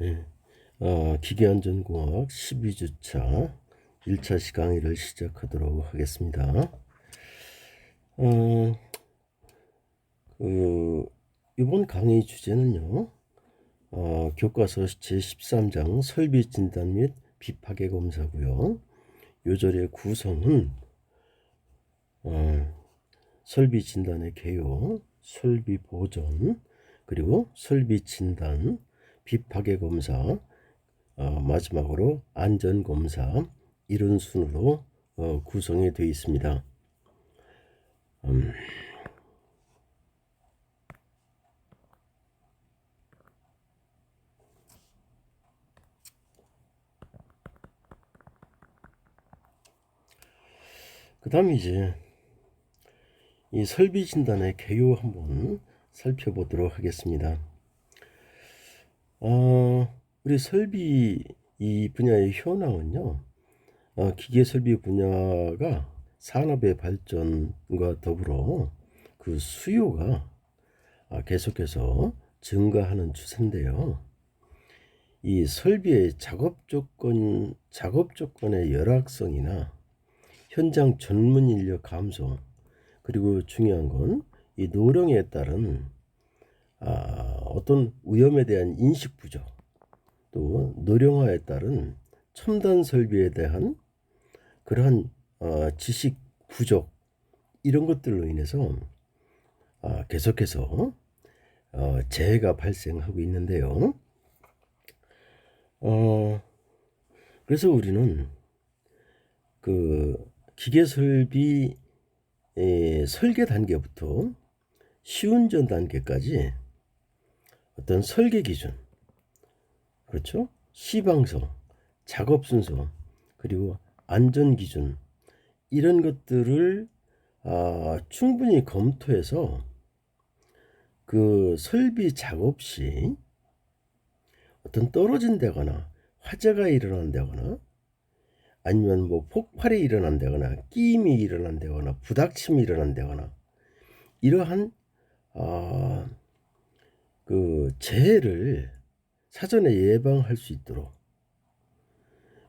네. 기계안전공학 12주차 1차 강의를 시작하도록 하겠습니다. 이번 강의 주제는요, 교과서 제13장 설비진단 및 비파괴검사고요. 요절의 구성은 설비진단의 개요, 설비보전, 그리고 설비진단, 비파괴검사, 마지막으로 안전검사, 이런 순으로 구성이 되어 있습니다. 그 다음에 이제 이 설비 진단의 개요 한번 살펴보도록 하겠습니다. 우리 설비 이 분야의 현황은요, 기계 설비 분야가 산업의 발전과 더불어 그 수요가 계속해서 증가하는 추세인데요. 이 설비의 작업 조건의 열악성이나 현장 전문 인력 감소, 그리고 중요한 건 이 노령에 따른 어떤 위험에 대한 인식 부족, 또 노령화에 따른 첨단 설비에 대한 그러한 지식 부족, 이런 것들로 인해서 계속해서 재해가 발생하고 있는데요. 그래서 우리는 그 기계 설비 설계 단계부터 시운전 단계까지 어떤 설계 기준, 그렇죠? 시방서, 작업 순서, 그리고 안전 기준, 이런 것들을 충분히 검토해서 그 설비 작업 시 어떤 떨어진다거나 화재가 일어난다거나 아니면 뭐 폭발이 일어난다거나 끼임이 일어난다거나 부닥침이 일어난다거나 이러한 그 재해를 사전에 예방할 수 있도록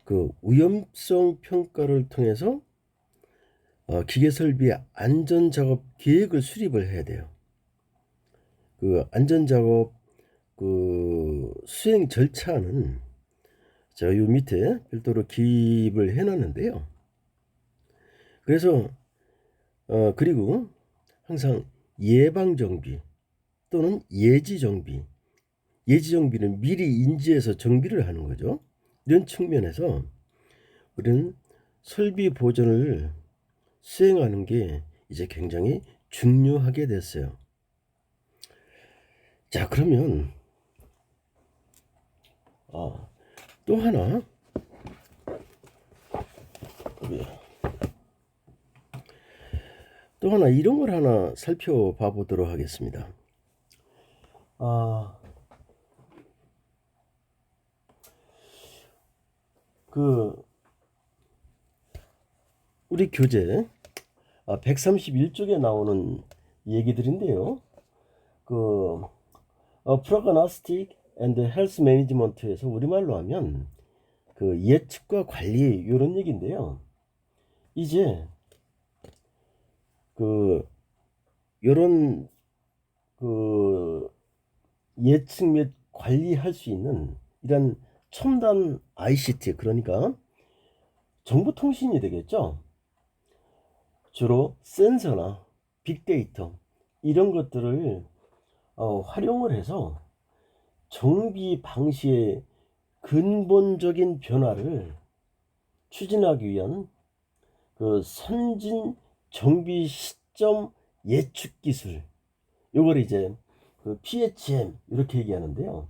그 위험성 평가를 통해서 기계 설비 안전 작업 계획을 수립을 해야 돼요. 그 안전 작업 그 수행 절차는 제가 요 밑에 별도로 기입을 해놨는데요. 그래서 그리고 항상 예방 정비 또는 예지 정비, 예지 정비는 미리 인지해서 정비를 하는 거죠. 이런 측면에서 우리는 설비 보존을 수행하는 게 이제 굉장히 중요하게 됐어요. 자, 그러면 또 하나 이런 걸 하나 살펴봐 보도록 하겠습니다. 우리 교재 131쪽에 나오는 얘기들인데요. Prognostic and Health Management에서 우리말로 하면 그 예측과 관리, 이런 얘기인데요. 이제 이런 예측 및 관리할 수 있는 이런 첨단 ICT, 그러니까 정보통신이 되겠죠. 주로 센서나 빅데이터, 이런 것들을 활용을 해서 정비 방식의 근본적인 변화를 추진하기 위한 그 선진 정비 시점 예측 기술, 요걸 이제 그 PHM 이렇게 얘기하는데요.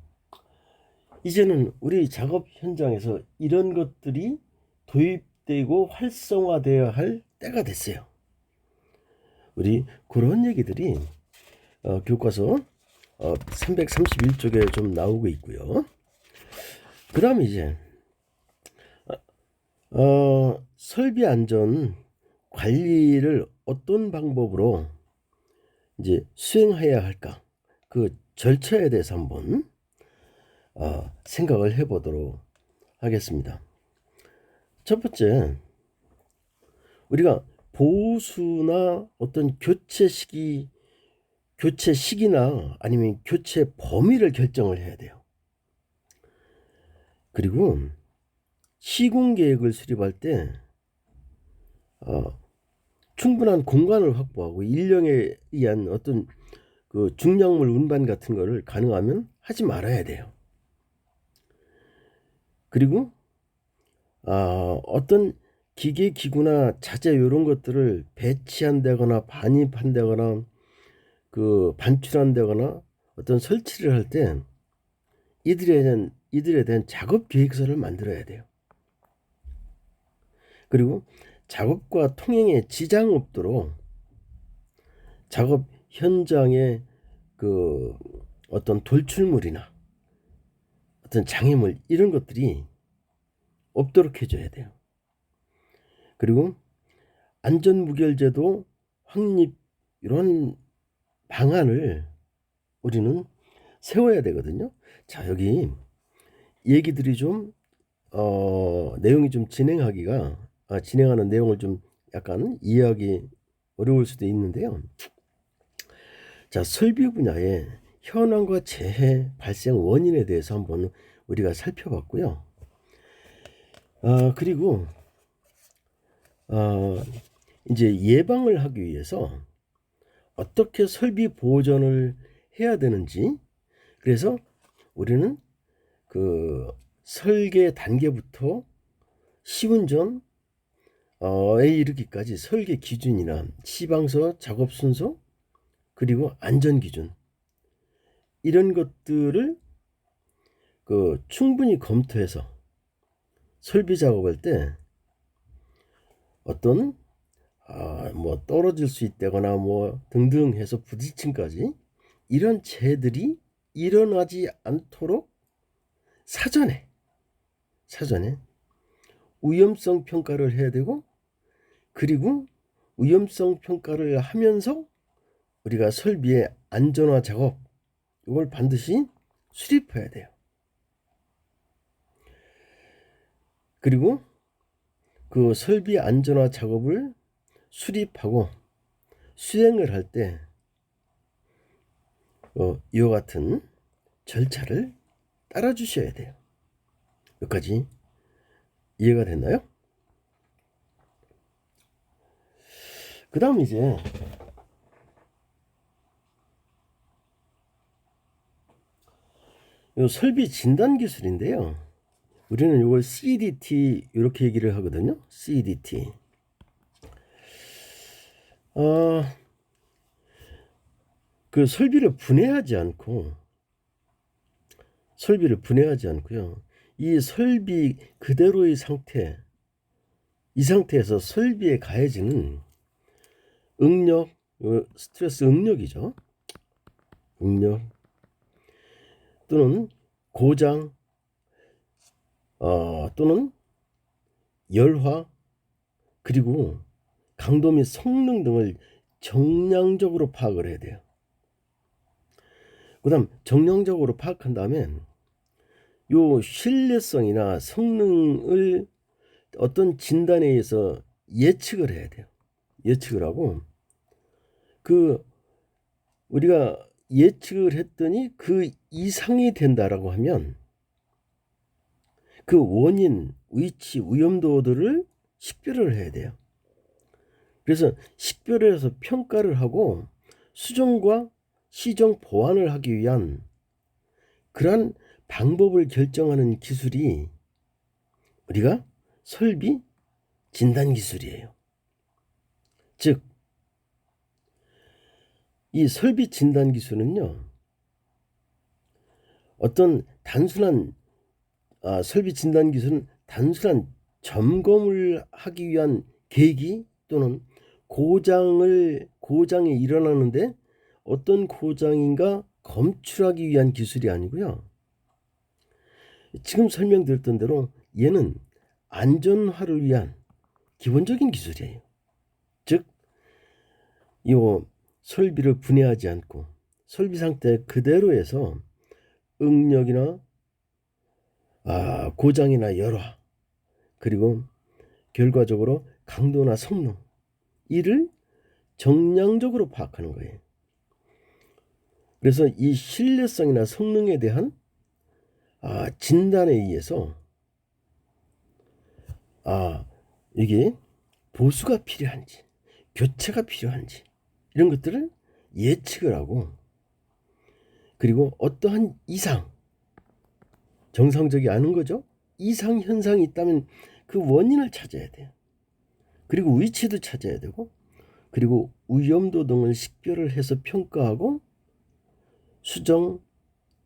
이제는 우리 작업 현장에서 이런 것들이 도입되고 활성화되어야 할 때가 됐어요. 우리 그런 얘기들이 교과서 331쪽에 좀 나오고 있고요. 그 다음에 이제 설비 안전 관리를 어떤 방법으로 이제 수행해야 할까, 그 절차에 대해서 한번 생각을 해보도록 하겠습니다. 첫 번째, 우리가 보수나 어떤 교체 시기나 아니면 교체 범위를 결정을 해야 돼요. 그리고 시공 계획을 수립할 때 충분한 공간을 확보하고 인력에 의한 어떤 그 중량물 운반 같은 거를 가능하면 하지 말아야 돼요. 그리고 어떤 기계 기구나 자재 이런 것들을 배치한다거나 반입한다거나 그 반출한다거나 어떤 설치를 할 때 이들에 대한 작업 계획서를 만들어야 돼요. 그리고 작업과 통행에 지장 없도록 작업 현장에 그 어떤 돌출물이나 어떤 장애물 이런 것들이 없도록 해줘야 돼요. 그리고 안전무결제도 확립 이런 방안을 우리는 세워야 되거든요. 자, 여기 얘기들이 좀 내용이 좀 진행하는 내용을 좀 약간 이해하기 어려울 수도 있는데요. 자, 설비 분야의 현황과 재해 발생 원인에 대해서 한번 우리가 살펴봤고요. 그리고 이제 예방을 하기 위해서 어떻게 설비 보존을 해야 되는지, 그래서 우리는 그 설계 단계부터 시운전에 이르기까지 설계 기준이나 시방서 작업 순서 그리고 안전 기준 이런 것들을 그 충분히 검토해서 설비 작업할 때 어떤 뭐 떨어질 수 있다거나 뭐 등등 해서 부딪힘까지 이런 재해들이 일어나지 않도록 사전에 위험성 평가를 해야 되고, 그리고 위험성 평가를 하면서 우리가 설비의 안전화 작업 이걸 반드시 수립해야 돼요. 그리고 그 설비 안전화 작업을 수립하고 수행을 할 때 이와 같은 절차를 따라 주셔야 돼요. 여기까지 이해가 됐나요? 그 다음 이제 요 설비 진단 기술인데요. 우리는 이걸 CDT 이렇게 얘기를 하거든요. CDT. 그 설비를 분해하지 않고요. 이 설비 그대로의 상태, 이 상태에서 설비에 가해지는 응력, 스트레스 응력이죠. 응력 또는 고장, 또는 열화, 그리고 강도 및 성능 등을 정량적으로 파악을 해야 돼요. 그 다음 정량적으로 파악한 다음에 요 신뢰성이나 성능을 어떤 진단에 의해서 예측을 해야 돼요. 예측을 하고 그 우리가 예측을 했더니 그 이상이 된다라고 하면 그 원인, 위치, 위험도들을 식별을 해야 돼요. 그래서 식별을 해서 평가를 하고 수정과 시정 보완을 하기 위한 그러한 방법을 결정하는 기술이 우리가 설비 진단 기술이에요. 즉, 이 설비 진단 기술은요, 어떤 단순한 설비 진단 기술은 단순한 점검을 하기 위한 계기 또는 고장이 일어나는데 어떤 고장인가 검출하기 위한 기술이 아니고요. 지금 설명드렸던 대로 얘는 안전화를 위한 기본적인 기술이에요. 즉, 이 설비를 분해하지 않고 설비 상태 그대로에서 응력이나 고장이나 열화, 그리고 결과적으로 강도나 성능, 이를 정량적으로 파악하는 거예요. 그래서 이 신뢰성이나 성능에 대한 진단에 의해서 이게 보수가 필요한지, 교체가 필요한지, 이런 것들을 예측을 하고, 그리고 어떠한 이상, 정상적이 않은 거죠. 이상 현상이 있다면 그 원인을 찾아야 돼요. 그리고 위치도 찾아야 되고, 그리고 위험도 등을 식별을 해서 평가하고 수정,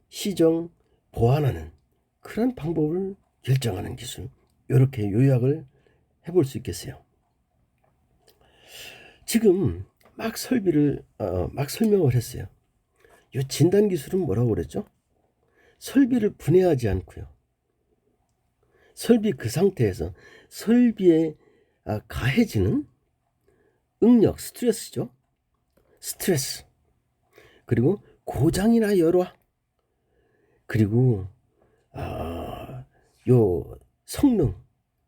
시정, 보완하는 그런 방법을 결정하는 기술, 이렇게 요약을 해볼 수 있겠어요. 지금 막 설명을 했어요. 이 진단 기술은 뭐라고 그랬죠? 설비를 분해하지 않고요. 설비 그 상태에서 설비에 가해지는 응력, 스트레스죠. 스트레스. 그리고 고장이나 열화. 그리고 요 성능.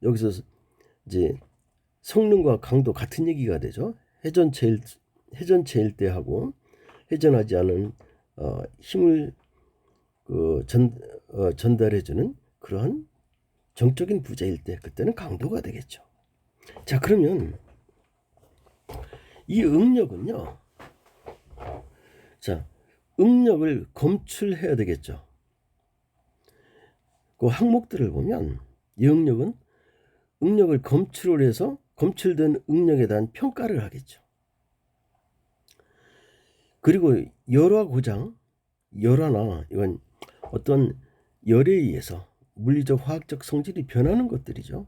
여기서 이제 성능과 강도 같은 얘기가 되죠. 회전체일 때하고 회전하지 않은 힘을 전달해주는 그러한 정적인 부재일 때, 그때는 강도가 되겠죠. 자, 그러면 이 응력은요. 자, 응력을 검출해야 되겠죠. 그 항목들을 보면 이 응력을 검출을 해서 검출된 응력에 대한 평가를 하겠죠. 그리고 열화 고장, 열화나 이건 어떤 열에 의해서 물리적 화학적 성질이 변하는 것들이죠.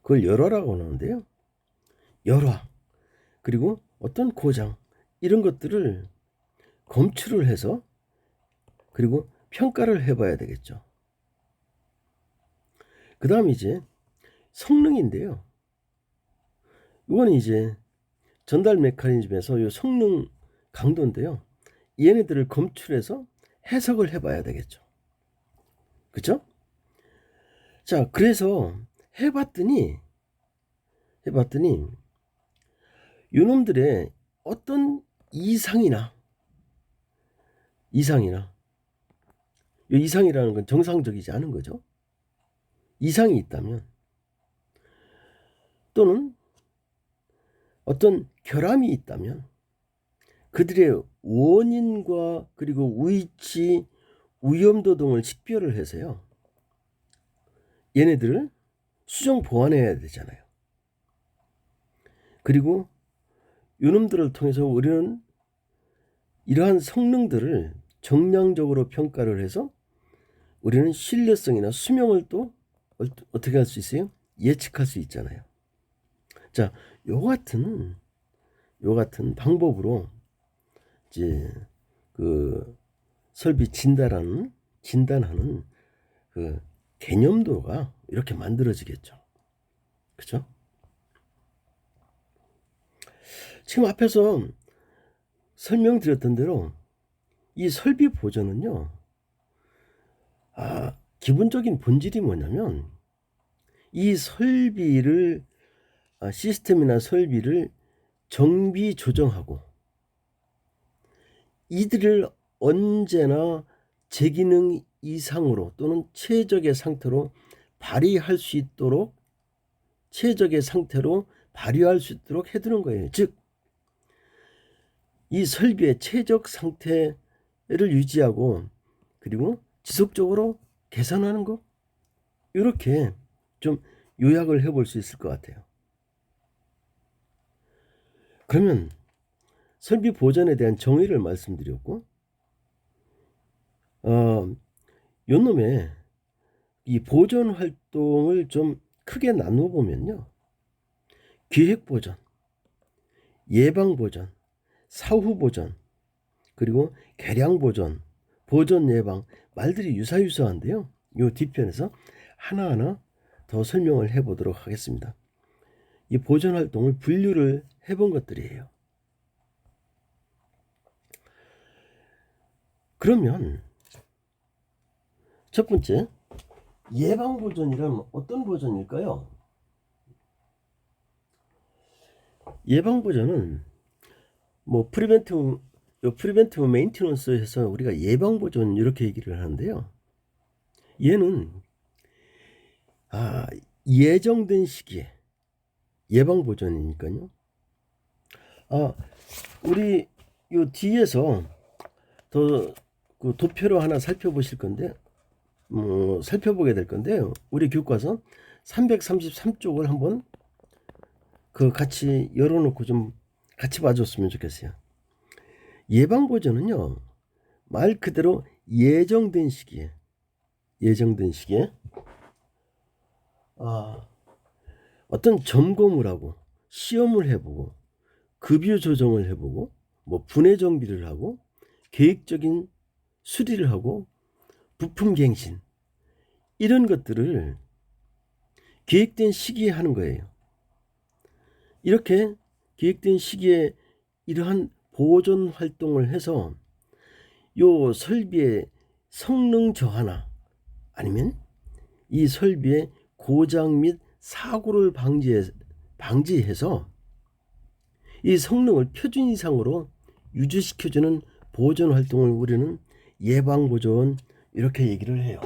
그걸 열화라고 하는데요. 열화, 그리고 어떤 고장, 이런 것들을 검출을 해서 그리고 평가를 해봐야 되겠죠. 그 다음 이제 성능인데요. 이건 이제 전달 메커니즘에서 이 성능 강도인데요. 얘네들을 검출해서 해석을 해봐야 되겠죠. 그렇죠? 자, 그래서 해봤더니 요놈들의 어떤 이상이나 이 이상이라는 건 정상적이지 않은 거죠. 이상이 있다면, 또는 어떤 결함이 있다면 그들의 원인과 그리고 위치, 위험도 등을 식별을 해서요, 얘네들을 수정 보완해야 되잖아요. 그리고 요놈들을 통해서 우리는 이러한 성능들을 정량적으로 평가를 해서 우리는 신뢰성이나 수명을 또 어떻게 할 수 있어요? 예측할 수 있잖아요. 자, 요 같은 방법으로 이제 그 설비 진단하는 그 개념도가 이렇게 만들어지겠죠. 그죠? 지금 앞에서 설명드렸던 대로 이 설비 보존은요, 기본적인 본질이 뭐냐면 이 설비를 시스템이나 설비를 정비 조정하고 이들을 언제나 제기능 이상으로 또는 최적의 상태로 발휘할 수 있도록 해두는 거예요. 즉, 이 설비의 최적 상태를 유지하고 그리고 지속적으로 개선하는 거, 이렇게 좀 요약을 해볼 수 있을 것 같아요. 그러면 설비 보존에 대한 정의를 말씀드렸고, 요놈의 이 보존 활동을 좀 크게 나누어 보면요, 기획 보존, 예방 보존, 사후 보존, 그리고 개량 보존, 보존 예방, 말들이 유사한데요. 이 뒤편에서 하나하나 더 설명을 해보도록 하겠습니다. 이 보존 활동을 분류를 해본 것들이에요. 그러면 첫 번째, 예방 보존이란 어떤 보존일까요? 예방 보존은 뭐 프리벤티브 메인티넌스에서 우리가 예방 보존 이렇게 얘기를 하는데요. 얘는 예정된 시기에 예방 보존이니까요. 우리 요 뒤에서 더 그 도표로 하나 살펴보실 건데 살펴보게 될 건데요. 우리 교과서 333쪽을 한번 같이 열어놓고 좀 같이 봐줬으면 좋겠어요. 예방 보존은요, 말 그대로 예정된 시기에 어떤 점검을 하고 시험을 해보고 급유 조정을 해보고 뭐 분해 정비를 하고 계획적인 수리를 하고 부품 갱신 이런 것들을 계획된 시기에 하는 거예요. 이렇게 계획된 시기에 이러한 보존 활동을 해서 요 설비의 성능 저하나 아니면 이 설비의 고장 및 사고를 방지해서 이 성능을 표준 이상으로 유지시켜주는 보존 활동을 우리는 예방 보존 이렇게 얘기를 해요.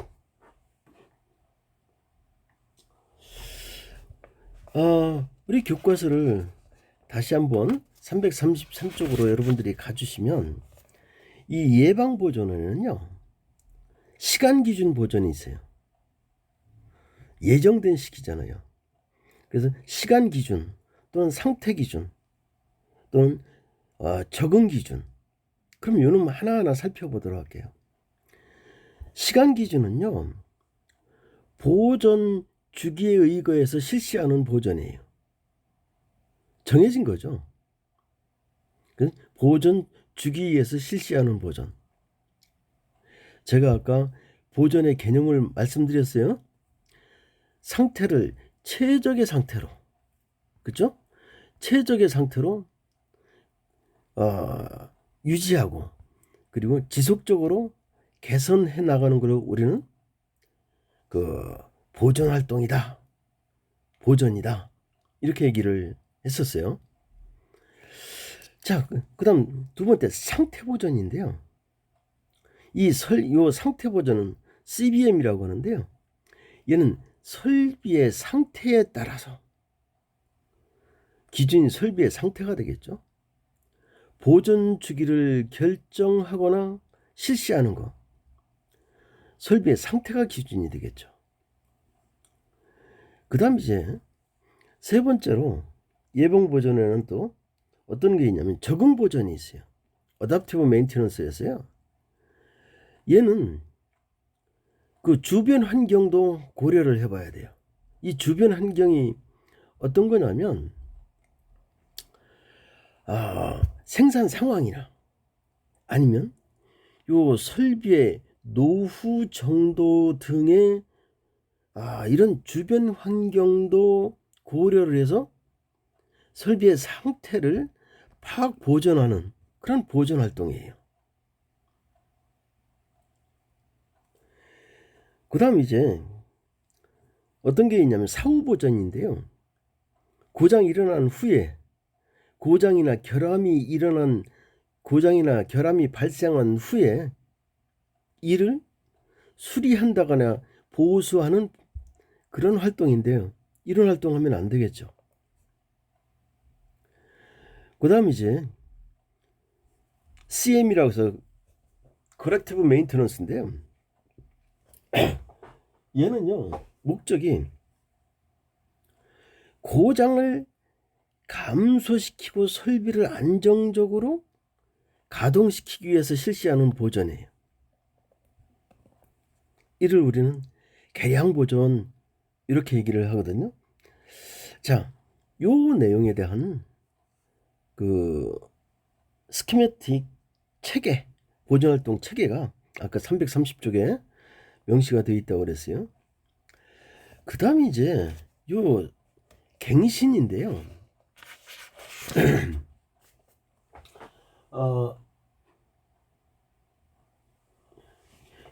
우리 교과서를 다시 한번 333쪽으로 여러분들이 가주시면 이 예방 보존에는요, 시간 기준 보존이 있어요. 예정된 시기잖아요. 그래서 시간 기준 또는 상태 기준 또는 적응 기준. 그럼 요놈 하나하나 살펴보도록 할게요. 시간 기준은요, 보존 주기에 의거해서 실시하는 보존이에요. 정해진 거죠. 보존 주기에서 실시하는 보존. 제가 아까 보존의 개념을 말씀드렸어요. 상태를 최적의 상태로, 그렇죠? 최적의 상태로 유지하고 그리고 지속적으로 개선해 나가는 걸 우리는 보존 활동이다, 보존이다 이렇게 얘기를 했었어요. 자, 그다음 두 번째 상태 보존인데요. 요 상태 보존은 CBM이라고 하는데요. 얘는 설비의 상태에 따라서 기준이 설비의 상태가 되겠죠. 보존 주기를 결정하거나 실시하는 것, 설비의 상태가 기준이 되겠죠. 그 다음 이제 세 번째로 예방 보존에는 또 어떤 게 있냐면 적응 보존이 있어요. 어댑티브 메인테넌스에서요. 얘는 그 주변 환경도 고려를 해봐야 돼요. 이 주변 환경이 어떤 거냐면 생산 상황이나 아니면 요 설비의 노후 정도 등의 이런 주변 환경도 고려를 해서 설비의 상태를 파악 보존하는 그런 보존 활동이에요. 그 다음 이제 어떤 게 있냐면 사후 보존인데요. 고장이 일어난 후에 고장이나 결함이 발생한 후에 이를 수리한다거나 보수하는 그런 활동인데요. 이런 활동하면 안 되겠죠. 그 다음 이제 CM이라고 해서 Corrective Maintenance인데요. 얘는요, 목적이 고장을 감소시키고 설비를 안정적으로 가동시키기 위해서 실시하는 보존이에요. 이를 우리는 개량 보존 이렇게 얘기를 하거든요. 자, 요 내용에 대한 스키매틱 체계, 보존활동 체계가 아까 330쪽에 명시가 되어 있다고 그랬어요. 그 다음에 이제 요 갱신인데요.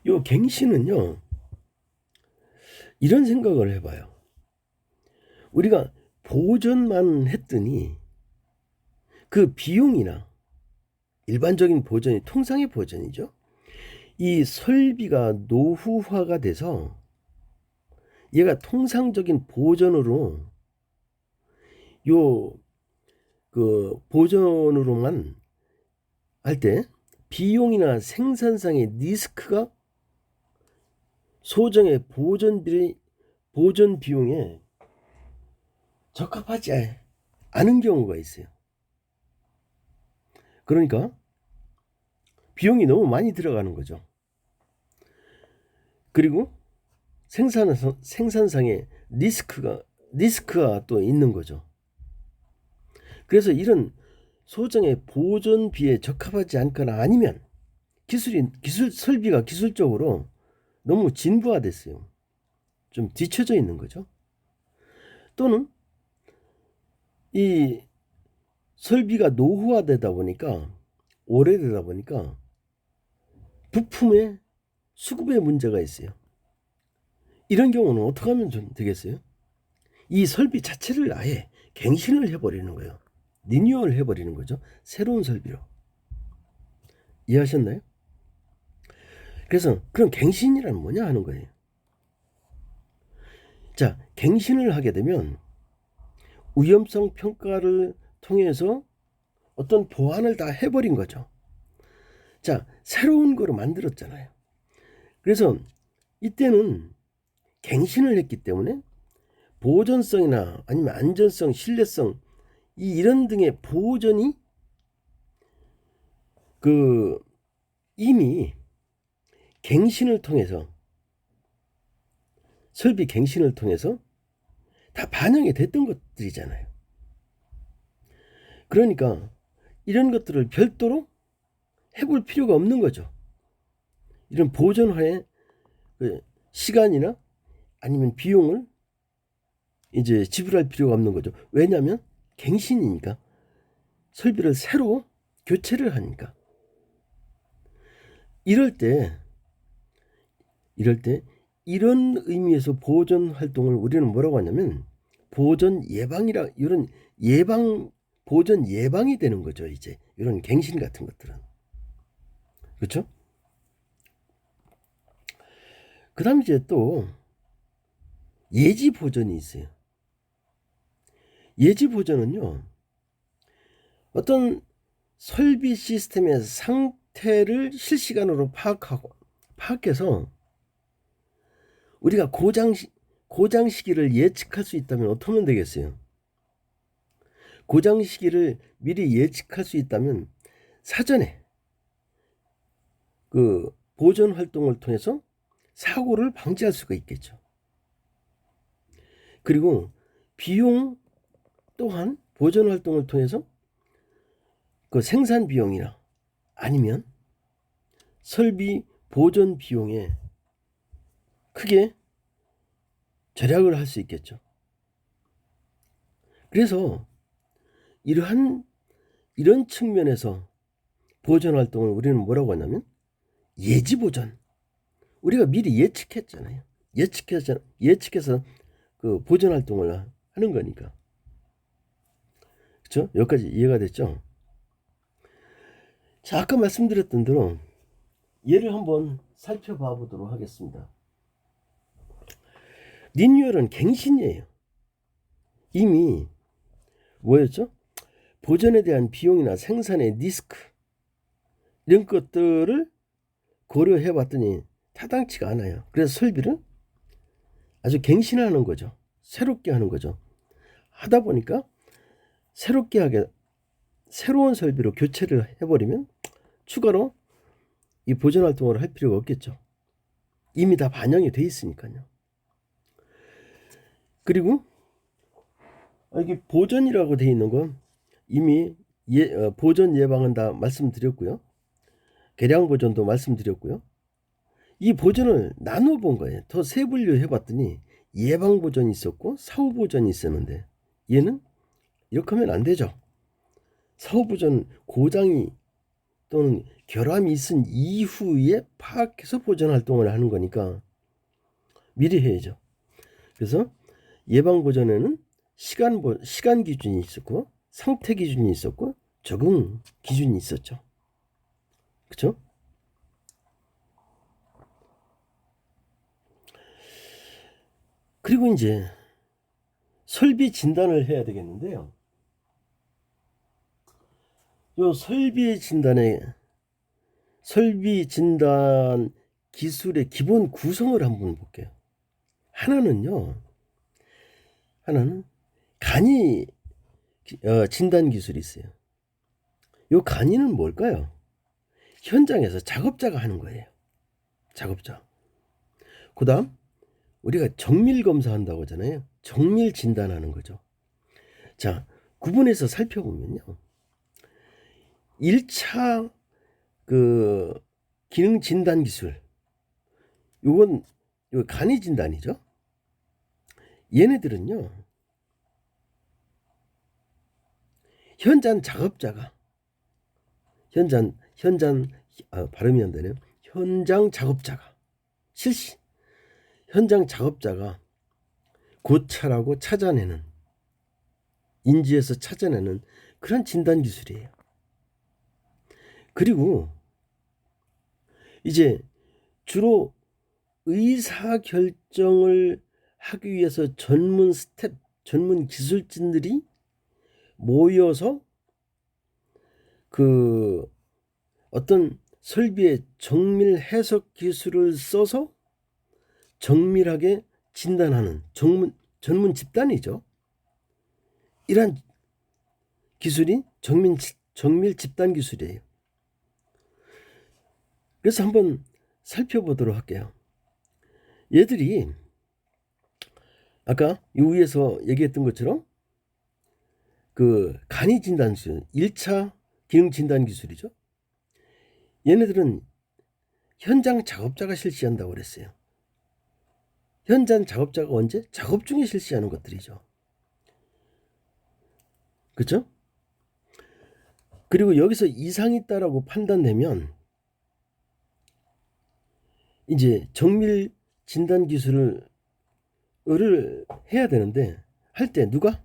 요 갱신은요, 이런 생각을 해봐요. 우리가 보존만 했더니 그 비용이나 일반적인 보존이 통상의 보존이죠. 이 설비가 노후화가 돼서 얘가 통상적인 보존으로 보존으로만 할 때 비용이나 생산상의 리스크가 소정의 보존 비용에 적합하지 않은 경우가 있어요. 그러니까 비용이 너무 많이 들어가는 거죠. 그리고 생산상의 리스크가 또 있는 거죠. 그래서 이런 소정의 보존비에 적합하지 않거나 아니면 설비가 기술적으로 너무 진부화됐어요. 좀 뒤쳐져 있는 거죠. 또는 이 설비가 노후화되다 보니까 오래되다 보니까 부품의 수급에 문제가 있어요. 이런 경우는 어떻게 하면 좀 되겠어요? 이 설비 자체를 아예 갱신을 해버리는 거예요. 리뉴얼 해버리는 거죠. 새로운 설비로. 이해하셨나요? 그래서 그럼 갱신이란 뭐냐 하는 거예요. 자, 갱신을 하게 되면 위험성 평가를 통해서 어떤 보완을 다 해버린 거죠. 자, 새로운 거로 만들었잖아요. 그래서 이때는 갱신을 했기 때문에 보존성이나 아니면 안전성, 신뢰성 이런 등의 보존이 이미 갱신을 통해서 설비 갱신을 통해서 다 반영이 됐던 것들이잖아요. 그러니까 이런 것들을 별도로 해볼 필요가 없는 거죠. 이런 보존화의 시간이나 아니면 비용을 이제 지불할 필요가 없는 거죠. 왜냐하면 갱신이니까 설비를 새로 교체를 하니까. 이럴 때 이런 의미에서 보존 활동을 우리는 뭐라고 하냐면 보존 예방이 되는 거죠. 이제 이런 갱신 같은 것들은. 그렇죠? 그 다음 이제 또 예지 보존이 있어요. 예지 보존은요, 어떤 설비 시스템의 상태를 실시간으로 파악해서 우리가 고장 시기를 예측할 수 있다면 어떻게 하면 되겠어요? 고장 시기를 미리 예측할 수 있다면 사전에 보존 활동을 통해서 사고를 방지할 수가 있겠죠. 그리고 비용 또한 보존 활동을 통해서 생산 비용이나 아니면 설비 보존 비용에 크게 절약을 할 수 있겠죠. 그래서 이런 측면에서 보존 활동을 우리는 뭐라고 하냐면 예지 보존. 우리가 미리 예측했잖아요. 예측해서 보존 활동을 하는 거니까. 그렇죠? 여기까지 이해가 됐죠? 자, 아까 말씀드렸던 대로 예를 한번 살펴봐 보도록 하겠습니다. 리뉴얼은 갱신이에요. 이미 뭐였죠? 보존에 대한 비용이나 생산의 리스크 이런 것들을 고려해 봤더니 타당치가 않아요. 그래서 설비를 아주 갱신하는 거죠. 새롭게 하는 거죠. 하다 보니까 새로운 설비로 교체를 해버리면 추가로 이 보존 활동을 할 필요가 없겠죠. 이미 다 반영이 돼 있으니까요. 그리고 이게 보존이라고 돼 있는 건 이미 보존 예방은 다 말씀드렸고요. 개량 보존도 말씀드렸고요. 이 보존을 나눠 본 거예요. 더 세 분류 해봤더니 예방 보존이 있었고 사후 보존이 있었는데 얘는 이렇게 하면 안 되죠. 사후 보존 고장이 또는 결함이 있은 이후에 파악해서 보존 활동을 하는 거니까 미리 해야죠. 그래서 예방 보전에는 시간 기준이 있었고 상태 기준이 있었고 적응 기준이 있었죠. 그렇죠? 그리고 이제 설비 진단을 해야 되겠는데요. 요 설비 진단 기술의 기본 구성을 한번 볼게요. 하나는 간이 진단 기술이 있어요. 요 간이는 뭘까요? 현장에서 작업자가 하는 거예요. 작업자. 그 다음 우리가 정밀 검사한다고 하잖아요. 정밀 진단하는 거죠. 자, 구분해서 살펴보면요. 1차 그 기능 진단 기술, 요건 간이 진단이죠. 얘네들은요, 현장 작업자가 발음이 안 되네요. 현장 작업자가 고찰하고 찾아내는, 인지에서 찾아내는 그런 진단 기술이에요. 그리고 이제 주로 의사 결정을 하기 위해서 전문 기술진들이 모여서 그 어떤 설비의 정밀 해석 기술을 써서 정밀하게 진단하는 전문 집단이죠. 이러한 기술이 정밀 집단 기술이에요. 그래서 한번 살펴보도록 할게요. 얘들이 아까 이 위에서 얘기했던 것처럼 그 간이 진단 기술, 1차 기능 진단 기술이죠. 얘네들은 현장 작업자가 실시한다고 그랬어요. 현장 작업자가 언제? 작업 중에 실시하는 것들이죠. 그렇죠? 그리고 여기서 이상이 있다라고 판단되면 이제 정밀 진단 기술을 해야 되는데, 할 때 누가?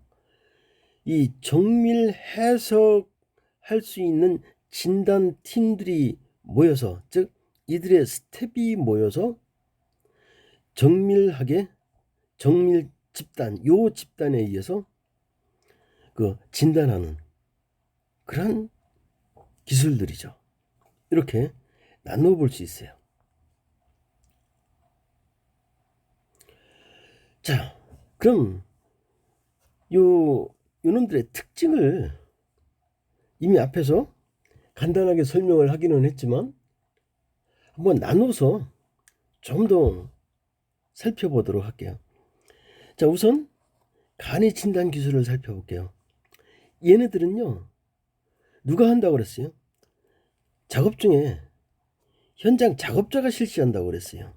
이 정밀 해석할 수 있는 진단 팀들이 모여서, 즉 이들의 스텝이 모여서 정밀 집단, 요 집단에 의해서 그 진단하는 그런 기술들이죠. 이렇게 나눠 볼 수 있어요. 자, 그럼 요놈들의 특징을 이미 앞에서 간단하게 설명을 하기는 했지만 한번 나눠서 좀 더 살펴보도록 할게요. 자, 우선 간이 진단 기술을 살펴볼게요. 얘네들은요, 누가 한다고 그랬어요? 작업 중에 현장 작업자가 실시한다고 그랬어요.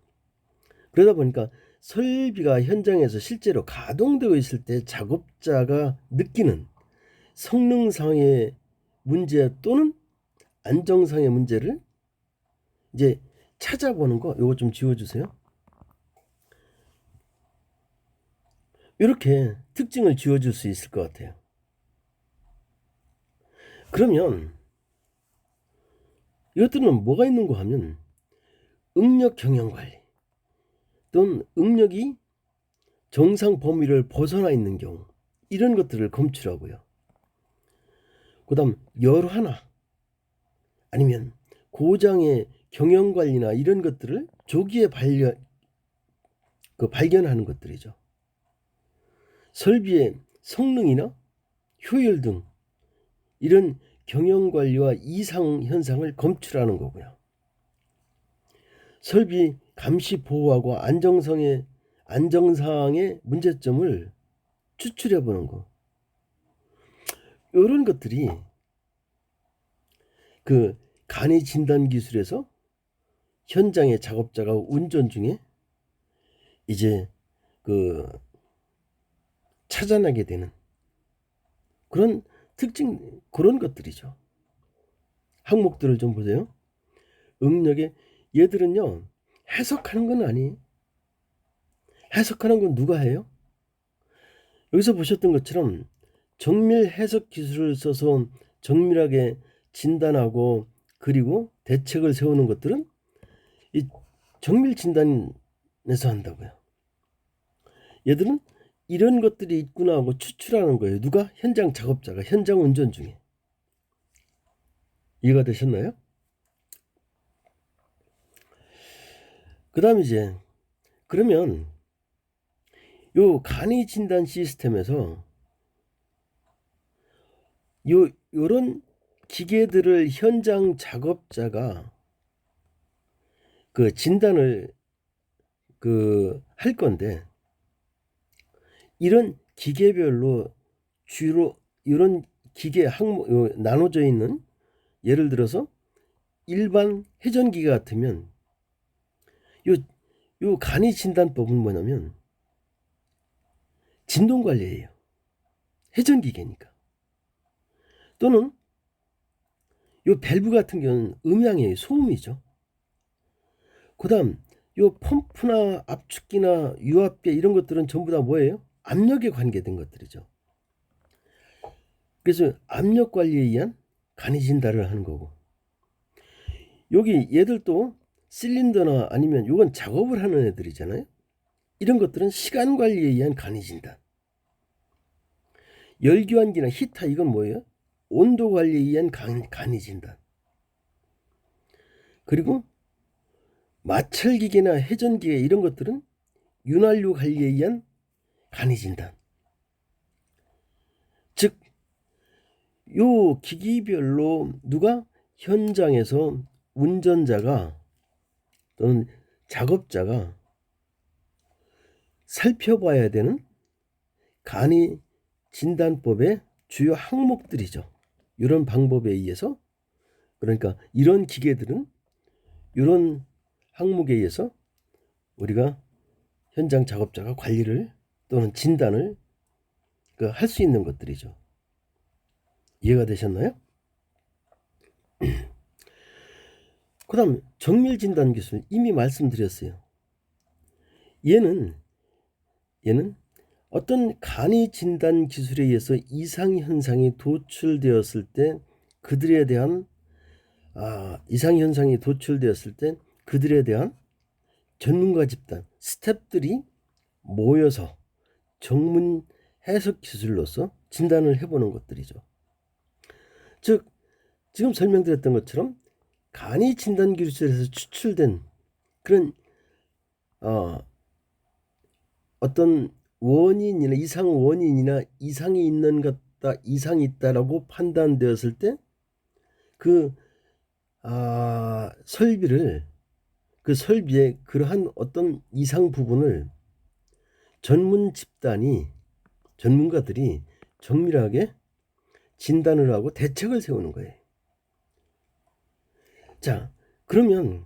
그러다 보니까 설비가 현장에서 실제로 가동되고 있을 때 작업자가 느끼는 성능상의 문제 또는 안정상의 문제를 이제 찾아보는 거, 요거 좀 지워주세요. 이렇게 특징을 지워줄 수 있을 것 같아요. 그러면 이것들은 뭐가 있는가 하면 응력 경영 관리 또는 응력이 정상 범위를 벗어나 있는 경우, 이런 것들을 검출하고요. 그 다음 열 하나 아니면 고장의 경영 관리나 이런 것들을 조기에 발견하는 것들이죠. 설비의 성능이나 효율 등 이런 경영 관리와 이상 현상을 검출하는 거고요. 설비 감시 보호하고 안정상의 문제점을 추출해 보는 거. 이런 것들이 그 간이 진단 기술에서 현장의 작업자가 운전 중에 이제 그 찾아내게 되는 그런 특징, 그런 것들이죠. 항목들을 좀 보세요. 응력의 얘들은요, 해석하는 건 아니에요. 해석하는 건 누가 해요? 여기서 보셨던 것처럼 정밀 해석 기술을 써서 정밀하게 진단하고 그리고 대책을 세우는 것들은 이 정밀 진단에서 한다고요. 얘들은 이런 것들이 있구나 하고 추출하는 거예요. 누가? 현장 작업자가 현장 운전 중에. 이해가 되셨나요? 그 다음 이제 그러면 요 간이 진단 시스템에서 요런 기계들을 현장 작업자가 그 진단을 할 건데, 이런 기계별로 주로 이런 기계 항목 나눠져 있는, 예를 들어서 일반 회전기계 같으면 요 간이 진단법은 뭐냐면 진동 관리예요. 회전기계니까. 또는 요 밸브 같은 경우는 음향이에요. 소음이죠. 그 다음 요 펌프나 압축기나 유압계 이런 것들은 전부 다 뭐예요? 압력에 관계된 것들이죠. 그래서 압력 관리에 의한 간이 진단을 하는 거고, 여기 얘들도 실린더나 아니면 요건 작업을 하는 애들이잖아요. 이런 것들은 시간 관리에 의한 간이 진단. 열교환기나 히터 이건 뭐예요? 온도 관리에 의한 간이 진단. 그리고 마찰기계나 회전기계 이런 것들은 윤활유 관리에 의한 간이 진단. 즉, 요 기기별로 누가 현장에서 운전자가 또는 작업자가 살펴봐야 되는 간이 진단법의 주요 항목들이죠. 이런 방법에 의해서, 그러니까 이런 기계들은 이런 항목에 의해서 우리가 현장 작업자가 관리를 또는 진단을 할 수 있는 것들이죠. 이해가 되셨나요? 그 다음 정밀 진단 기술 이미 말씀드렸어요. 얘는 어떤 간이 진단 기술에 의해서 이상 현상이 도출되었을 때 그들에 대한 전문가 집단 스태프들이 모여서 전문 해석 기술로서 진단을 해보는 것들이죠. 즉 지금 설명드렸던 것처럼 간이 진단 기술에서 추출된 그런 어떤 원인이나 이상 원인이나 이상이 있는 것 같다, 이상이 있다라고 판단되었을 때 설비의 그러한 어떤 이상 부분을 전문가들이 정밀하게 진단을 하고 대책을 세우는 거예요. 자, 그러면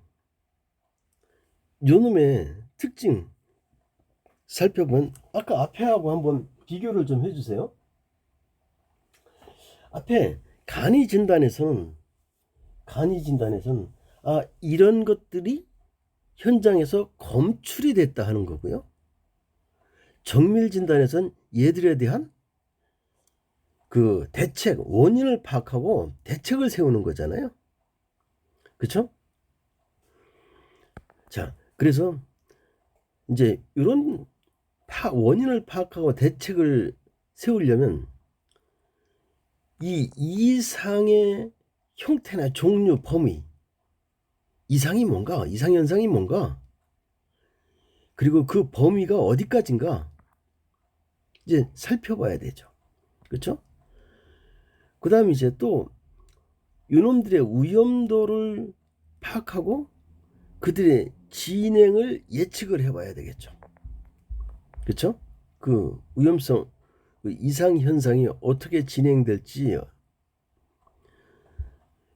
요놈의 특징 살펴보면 아까 앞에하고 한번 비교를 좀 해주세요. 앞에 간이 진단에서는 이런 것들이 현장에서 검출이 됐다 하는 거고요. 정밀 진단에서는 얘들에 대한 대책, 원인을 파악하고 대책을 세우는 거잖아요. 그렇죠? 자, 그래서 이제 이런 원인을 파악하고 대책을 세우려면 이 이상의 형태나 종류, 범위, 이상이 뭔가, 이상현상이 뭔가, 그리고 그 범위가 어디까지인가 이제 살펴봐야 되죠. 그렇죠? 그 다음에 이제 또 이놈들의 위험도를 파악하고 그들의 진행을 예측을 해봐야 되겠죠. 그렇죠? 그 위험성, 이상 현상이 어떻게 진행될지.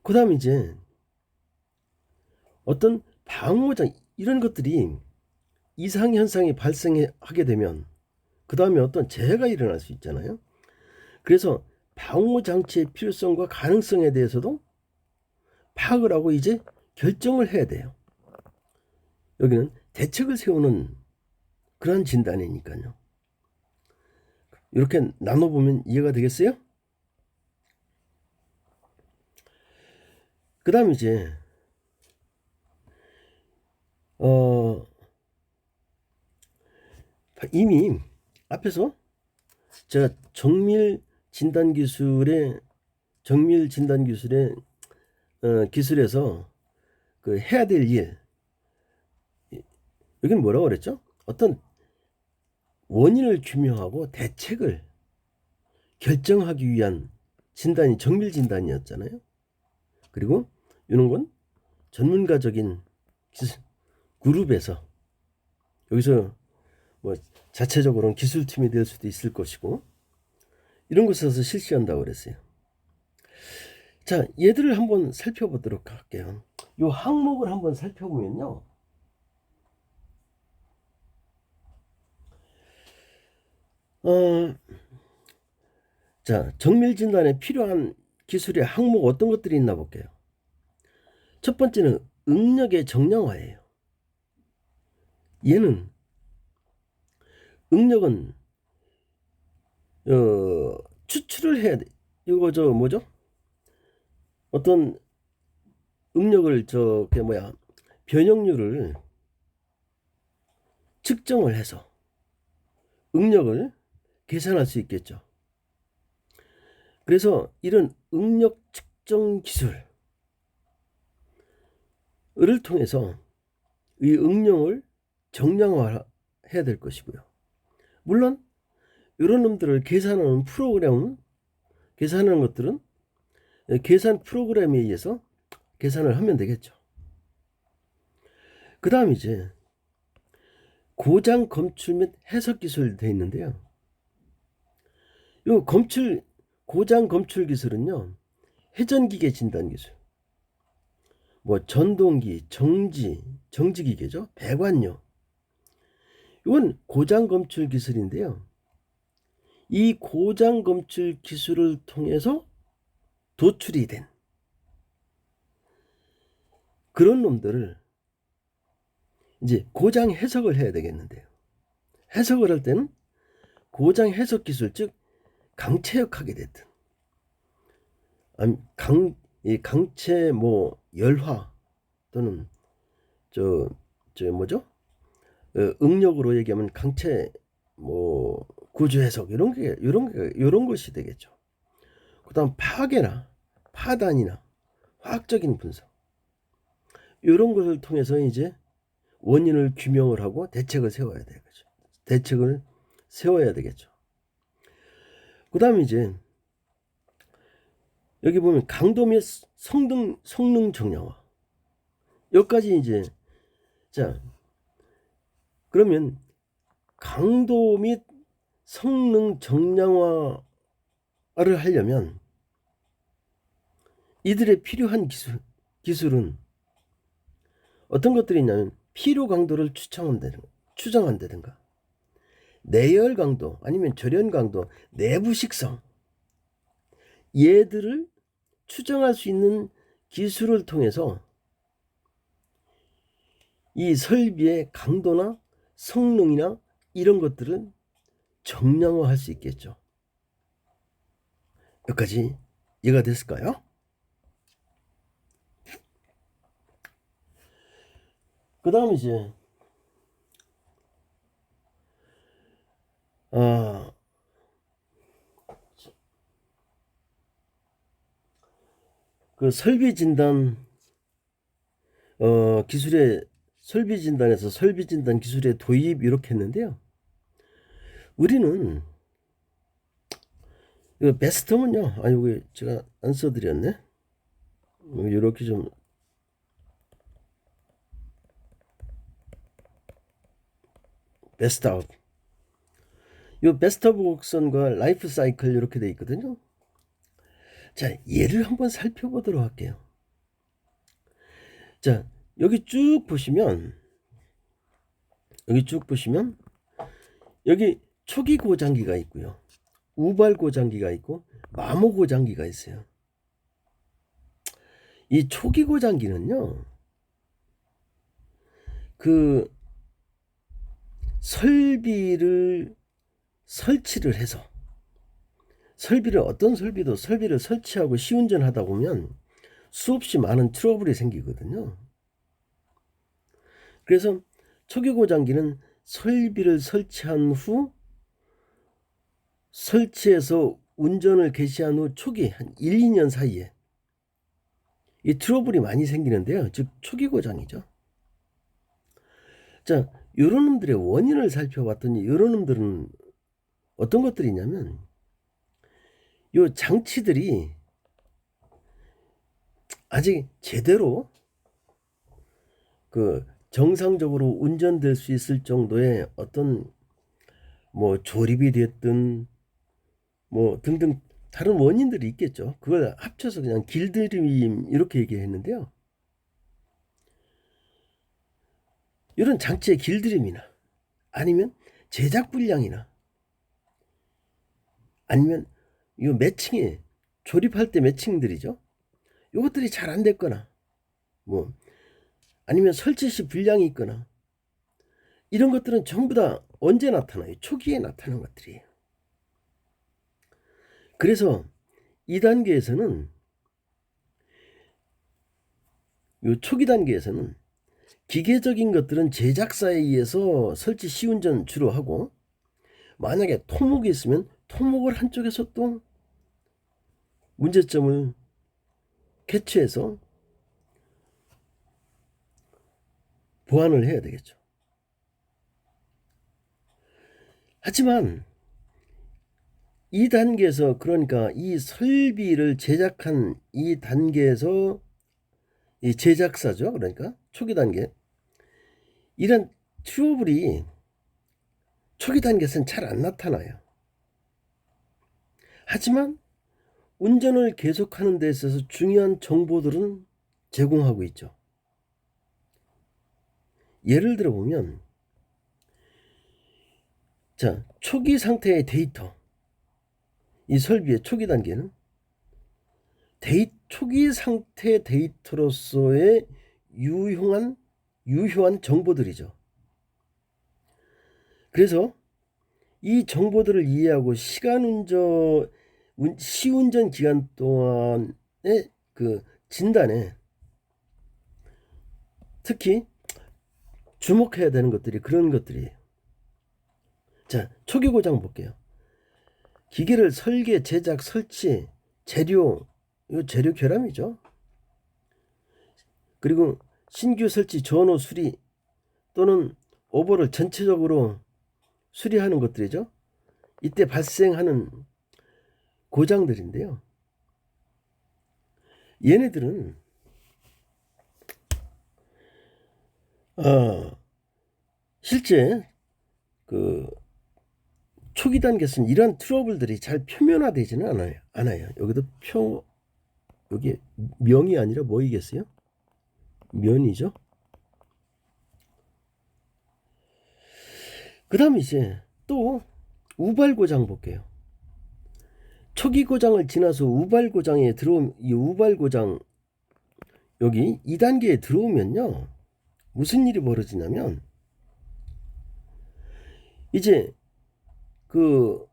그 다음에 이제 어떤 방호장 이런 것들이 이상 현상이 발생하게 되면 그 다음에 어떤 재해가 일어날 수 있잖아요. 그래서 방호 장치의 필요성과 가능성에 대해서도 파악을 하고 이제 결정을 해야 돼요. 여기는 대책을 세우는 그런 진단이니까요. 이렇게 나눠보면 이해가 되겠어요? 그 다음 이제 이미 앞에서 제가 정밀 진단 기술의 기술에서 그 해야 될 일, 여기는 뭐라고 그랬죠? 어떤 원인을 규명하고 대책을 결정하기 위한 진단이 정밀 진단이었잖아요. 그리고 이런 건 전문가적인 그룹에서, 여기서 뭐 자체적으로는 기술팀이 될 수도 있을 것이고, 이런 곳에서 실시한다고 그랬어요. 자, 얘들을 한번 살펴보도록 할게요. 이 항목을 한번 살펴보면요, 자, 정밀 진단에 필요한 기술의 항목 어떤 것들이 있나 볼게요. 첫 번째는 응력의 정량화예요. 얘는 응력은 추출을 해야 돼. 이거 뭐죠? 어떤 응력을 변형률을 측정을 해서 응력을 계산할 수 있겠죠. 그래서 이런 응력 측정 기술을 통해서 이 응력을 정량화해야 될 것이고요. 물론 이런 놈들을 계산하는 것들은 계산 프로그램에 의해서 계산을 하면 되겠죠. 그 다음 이제 고장 검출 및 해석 기술 되어 있는데요. 이 고장 검출 기술은요, 회전기계 진단 기술, 뭐 전동기, 정지기계죠, 배관료, 이건 고장 검출 기술인데요. 이 고장 검출 기술을 통해서 도출이 된 그런 놈들을 이제 고장 해석을 해야 되겠는데요. 해석을 할 때는 고장 해석 기술, 즉 강체역하게 됐든 강체 열화 또는 응력으로 얘기하면 강체 구조 해석, 이런 것이 되겠죠. 그다음 파괴나 파단이나 화학적인 분석, 이런 것을 통해서 이제 원인을 규명을 하고 대책을 세워야 되겠죠. 그다음에 이제 여기 보면 강도 및 성능 정량화, 여기까지 이제, 자, 그러면 강도 및 성능 정량화를 하려면 이들의 필요한 기술은 어떤 것들이 있냐면 필요 강도를 추정한다든가 내열 강도 아니면 절연 강도, 내부 식성, 얘들을 추정할 수 있는 기술을 통해서 이 설비의 강도나 성능이나 이런 것들을 정량화할 수 있겠죠. 여기까지 이해가 됐을까요? 그 다음 이제 그 설비 진단 설비 진단에서 설비 진단 기술의 도입 이렇게 했는데요. 우리는 이거 베스트면요, 이거 제가 안 써드렸네. 이렇게 좀 베스트 아웃, 이 베스트 오브 곡선과 라이프 사이클 이렇게 돼 있거든요. 자, 얘를 한번 살펴보도록 할게요. 자, 여기 쭉 보시면 여기 초기 고장기가 있고요, 우발 고장기가 있고 마모 고장기가 있어요. 이 초기 고장기는요, 그 설비를 설치를 해서 어떤 설비를 설치하고 시운전하다 보면 수없이 많은 트러블이 생기거든요. 그래서 초기 고장기는 설비를 설치한 후, 설치해서 운전을 개시한 후 초기 한 1, 2년 사이에 이 트러블이 많이 생기는데요. 즉 초기 고장이죠. 자, 이런 놈들의 원인을 살펴봤더니 이런 놈들은 어떤 것들이 있냐면, 요 장치들이 아직 제대로 그 정상적으로 운전될 수 있을 정도의 어떤 뭐 조립이 됐든 뭐 등등 다른 원인들이 있겠죠. 그걸 합쳐서 그냥 길들임 이렇게 얘기했는데요. 이런 장치의 길들임이나 아니면 제작 불량이나 아니면 이 매칭이 조립할 때 매칭들이죠. 이것들이 잘 안 됐거나 뭐 아니면 설치 시 불량이 있거나 이런 것들은 전부 다 언제 나타나요? 초기에 나타나는 것들이에요. 그래서 이 단계에서는 이 초기 단계에서는 기계적인 것들은 제작사에 의해서 설치 시운전 주로 하고, 만약에 토목이 있으면 토목을 한쪽에서 또 문제점을 캐치해서 보완을 해야 되겠죠. 하지만 이 단계에서, 그러니까 이 설비를 제작한 이 단계에서 이 제작사죠. 그러니까 초기 단계, 이런 트러블이 초기 단계에서는 잘 안 나타나요. 하지만 운전을 계속하는 데 있어서 중요한 정보들은 제공하고 있죠. 예를 들어 보면, 자, 초기 상태의 데이터, 이 설비의 초기 단계는 초기 상태 데이터로서의 유효한 정보들이죠. 그래서 이 정보들을 이해하고 시운전 기간 동안의 그 진단에 특히 주목해야 되는 것들이 그런 것들이에요. 자, 초기 고장 볼게요. 기계를 설계, 제작, 설치, 재료 결함이죠. 그리고 신규 설치, 전후 수리 또는 오버를 전체적으로 수리하는 것들이죠. 이때 발생하는 고장들인데요. 얘네들은 실제 그 초기 단계에서는 이러한 트러블들이 잘 표면화되지는 않아요. 여기도 여기 명이 아니라 뭐이겠어요? 면이죠. 그 다음에 이제 또 우발 고장 볼게요. 초기 고장을 지나서 우발 고장에 들어오면, 이 우발 고장 여기 2단계에 들어오면요, 무슨 일이 벌어지냐면, 이제 그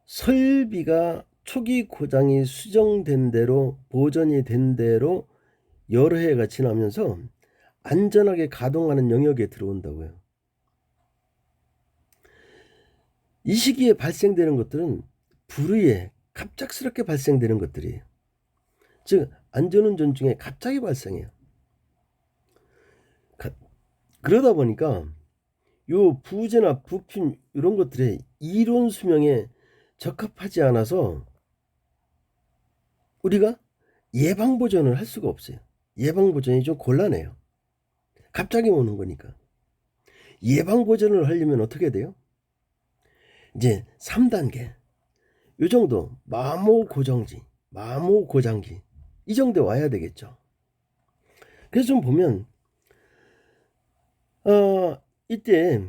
설비가 초기 고장이 수정된 대로, 보전이 된 대로 여러 해가 지나면서 안전하게 가동하는 영역에 들어온다고요. 이 시기에 발생되는 것들은 불의에 갑작스럽게 발생되는 것들이에요. 즉 안전운전 중에 갑자기 발생해요. 그러다 보니까 요 부재나 부품 이런 것들의 이론 수명에 적합하지 않아서 우리가 예방 보전을 할 수가 없어요. 예방 보전이 좀 곤란해요. 갑자기 오는 거니까. 예방 보전을 하려면 어떻게 돼요? 이제 3단계 요 정도 마모 고정지, 마모 고장기 이 정도 와야 되겠죠. 그래서 좀 보면 이때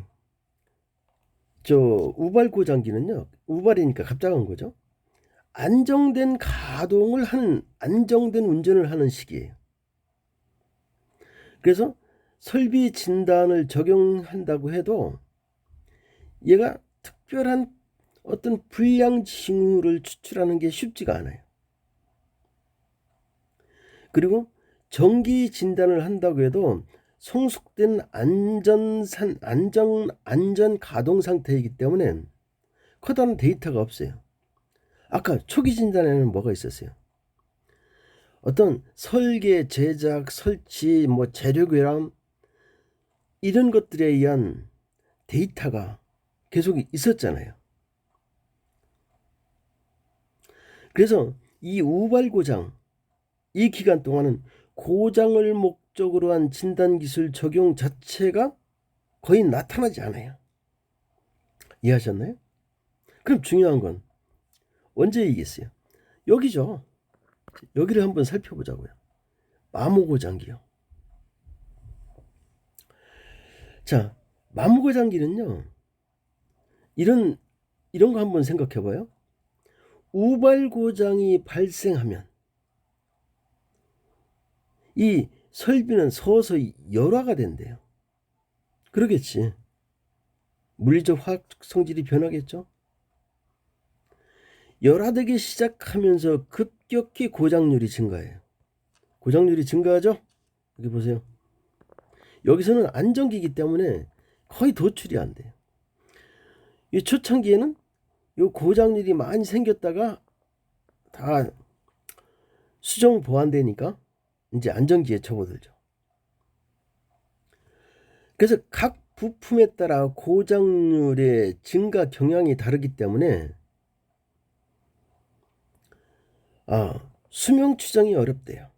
저 우발 고장기는요, 우발이니까 갑작한 거죠. 안정된 가동을 하는, 안정된 운전을 하는 시기예요. 그래서 설비 진단을 적용한다고 해도 얘가 특별한 어떤 불량 징후를 추출하는 게 쉽지가 않아요. 그리고 정기 진단을 한다고 해도 성숙된 안전 가동 상태이기 때문에 커다란 데이터가 없어요. 아까 초기 진단에는 뭐가 있었어요? 어떤 설계, 제작, 설치, 재료 결함 이런 것들에 의한 데이터가 계속 있었잖아요. 그래서 이 우발 고장, 이 기간 동안은 고장을 목적으로 한 진단기술 적용 자체가 거의 나타나지 않아요. 이해하셨나요? 그럼 중요한 건 언제 이겠어요? 여기죠. 여기를 한번 살펴보자고요. 마모고장기요. 자, 마모고장기는요. 이런 거 한번 생각해봐요. 우발고장이 발생하면 이 설비는 서서히 열화가 된대요. 그러겠지. 물리적 화학 성질이 변하겠죠. 열화되기 시작하면서 급격히 고장률이 증가해요. 고장률이 증가하죠? 여기 보세요. 여기서는 안정기이기 때문에 거의 도출이 안 돼요. 이 초창기에는 이 고장률이 많이 생겼다가 다 수정 보완되니까 이제 안정기에 접어들죠. 그래서 각 부품에 따라 고장률의 증가 경향이 다르기 때문에 수명 추정이 어렵대요.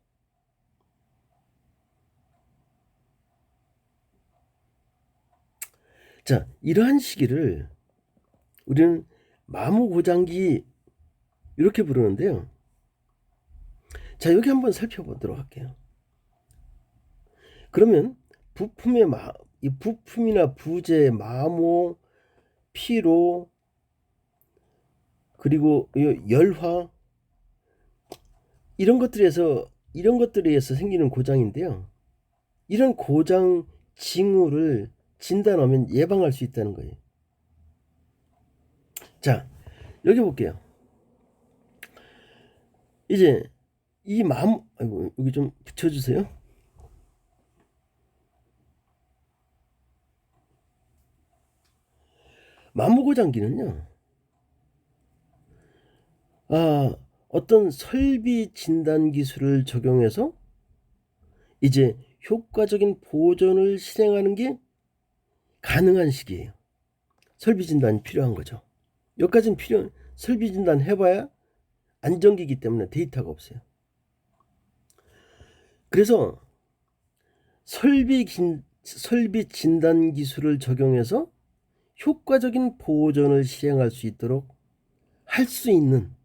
자, 이러한 시기를 우리는 마모고장기 이렇게 부르는데요. 자, 여기 한번 살펴보도록 할게요. 그러면 이 부품이나 부재, 마모, 피로, 그리고 열화 이런 것들에 의해서 생기는 고장인데요. 이런 고장 징후를 진단하면 예방할 수 있다는 거예요. 자, 여기 볼게요. 이제 이 여기 좀 붙여주세요. 마모고장기는요. 어떤 설비 진단 기술을 적용해서 이제 효과적인 보존을 실행하는 게 가능한 시기예요. 설비 진단이 필요한 거죠. 여기까지는 설비 진단 해봐야 안정기이기 때문에 데이터가 없어요. 그래서 설비 진단 기술을 적용해서 효과적인 보존을 시행할 수 있도록 할 수 있는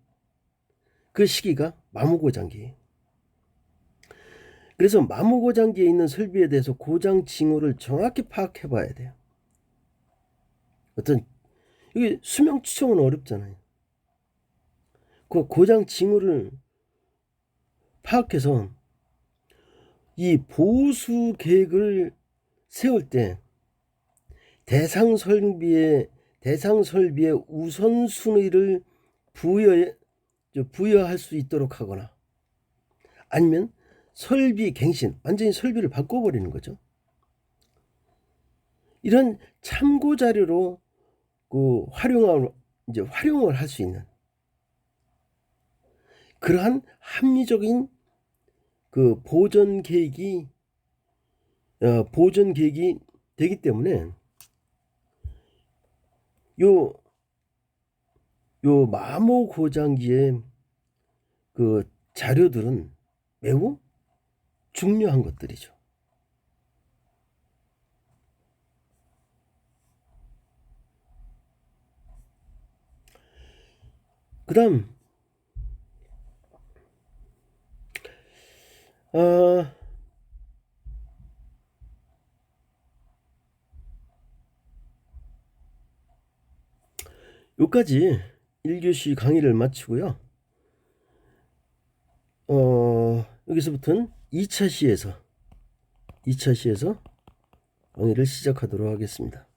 그 시기가 마모고장기예요. 그래서 마모고장기에 있는 설비에 대해서 고장 징후를 정확히 파악해 봐야 돼요. 이게 수명 추정은 어렵잖아요. 그 고장 징후를 파악해서 이 보수 계획을 세울 때 대상 설비의 우선순위를 부여할 수 있도록 하거나 아니면 설비 갱신, 완전히 설비를 바꿔버리는 거죠. 이런 참고 자료로 활용을 할 수 있는 그러한 합리적인 보존 계획이 되기 때문에 요 마모고장기의 자료들은 매우 중요한 것들이죠. 그 다음 여기까지 1교시 강의를 마치고요. 여기서부터는 2차 시에서 강의를 시작하도록 하겠습니다.